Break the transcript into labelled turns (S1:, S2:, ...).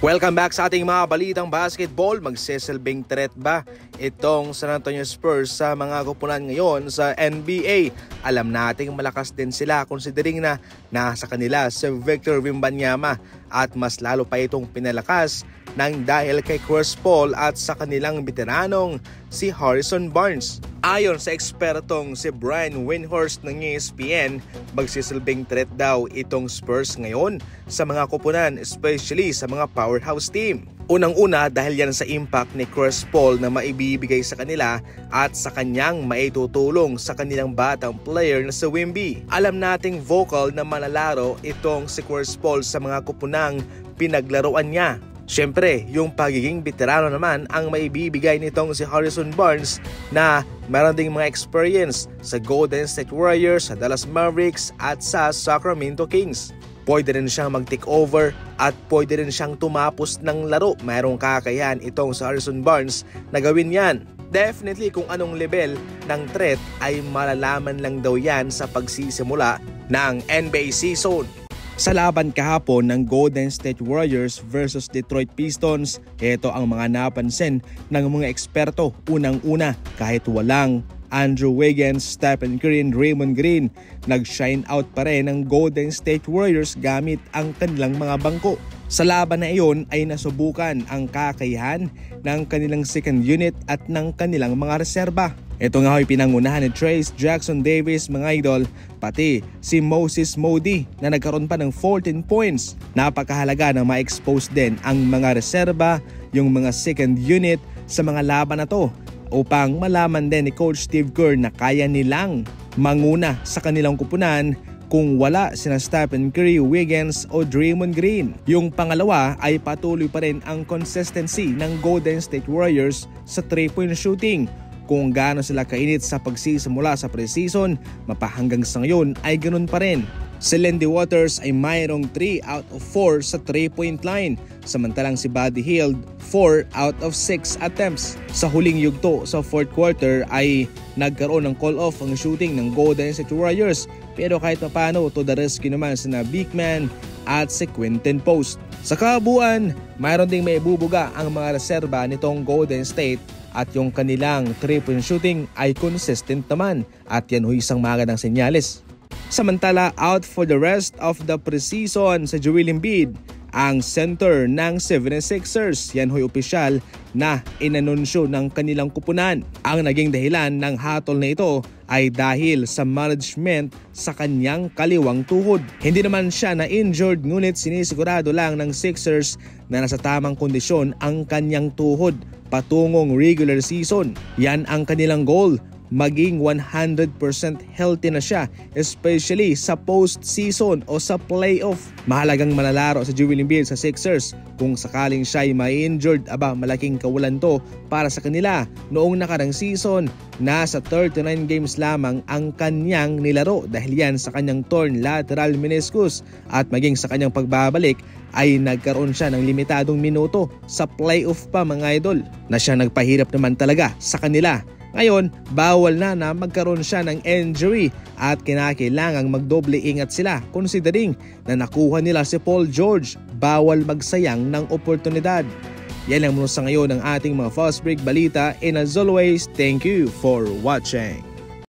S1: Welcome back sa ating mga balitang basketball. Magsisilbing threat ba itong San Antonio Spurs sa mga kupunan ngayon sa NBA? Alam nating malakas din sila considering na nasa kanila si Victor Wembanyama at mas lalo pa itong pinalakas ng dahil kay Chris Paul at sa kanilang veteranong si Harrison Barnes. Ayon sa ekspertong si Brian Windhorst ng ESPN, magsisilbing threat daw itong Spurs ngayon sa mga kupunan, especially sa mga powerhouse team. Unang-una dahil yan sa impact ni Chris Paul na maibibigay sa kanila at sa kanyang maitutulong sa kanilang batang player na si Wemby. Alam nating vocal na manlalaro itong si Chris Paul sa mga kupunang pinaglaruan niya. Siyempre, yung pagiging veterano naman ang maibibigay nitong si Harrison Barnes na meron ding mga experience sa Golden State Warriors, sa Dallas Mavericks at sa Sacramento Kings. Pwede rin siyang mag-take over at pwede rin siyang tumapos ng laro. Mayroong kakayahan itong si Harrison Barnes na gawin yan. Definitely kung anong level ng threat ay malalaman lang daw yan sa pagsisimula ng NBA season. Sa laban kahapon ng Golden State Warriors versus Detroit Pistons, ito ang mga napansin ng mga eksperto. Unang-una, kahit walang Andrew Wiggins, Stephen Curry, Draymond Green, nag-shine out pa rin ng Golden State Warriors gamit ang kanilang mga bangko. Sa laban na iyon ay nasubukan ang kakayahan ng kanilang second unit at ng kanilang mga reserba. Ito nga ay pinangunahan ni Trayce Jackson-Davis mga idol, pati si Moses Moody na nagkaroon pa ng 14 points. Napakahalaga na ma-expose din ang mga reserba, yung mga second unit sa mga laban na to upang malaman din ni Coach Steve Kerr na kaya nilang manguna sa kanilang kupunan kung wala sina Stephen Curry, Wiggins o Draymond Green. Yung pangalawa ay patuloy pa rin ang consistency ng Golden State Warriors sa 3-point shooting. Kung gaano sila kainit sa pagsisimula sa preseason, mapahanggang sa ngayon ay ganun pa rin. Si Lindy Waters ay mayroong 3 out of 4 sa 3-point line, samantalang si Buddy Hield 4 out of 6 attempts. Sa huling yugto sa fourth quarter ay nagkaroon ng call-off ang shooting ng Golden State Warriors, pero kahit paano to the rescue naman sina Big Man at si Quinton Post. Sa kabuuan, mayroon ding may bubuga ang mga reserba nitong Golden State at yung kanilang 3-point shooting ay consistent naman at yan ho isang magandang senyales. Samantala, out for the rest of the preseason sa Joel Embiid, ang center ng 76ers. Yan ho'y opisyal na inanunsyo ng kanilang kupunan. Ang naging dahilan ng hatol na ito ay dahil sa management sa kanyang kaliwang tuhod. Hindi naman siya na-injured ngunit sinisigurado lang ng Sixers na nasa tamang kondisyon ang kanyang tuhod patungong regular season. Yan ang kanilang goal, maging 100% healthy na siya, especially sa post-season o sa playoff. Mahalagang manlalaro sa Joel Embiid sa Sixers. Kung sakaling siya ay ma-injured, malaking kawalan to para sa kanila. Noong nakarang season, nasa 39 games lamang ang kanyang nilaro dahil yan sa kanyang torn lateral meniscus at maging sa kanyang pagbabalik ay nagkaroon siya ng limitadong minuto sa playoff pa mga idol na siya nagpahirap naman talaga sa kanila. Ngayon, bawal na magkaroon siya ng injury at kinakailangang magdoble ingat sila considering na nakuha nila si Paul George. Bawal magsayang ng oportunidad. Yan lang muna sa ngayon ng ating mga fast break balita and as always, thank you for watching.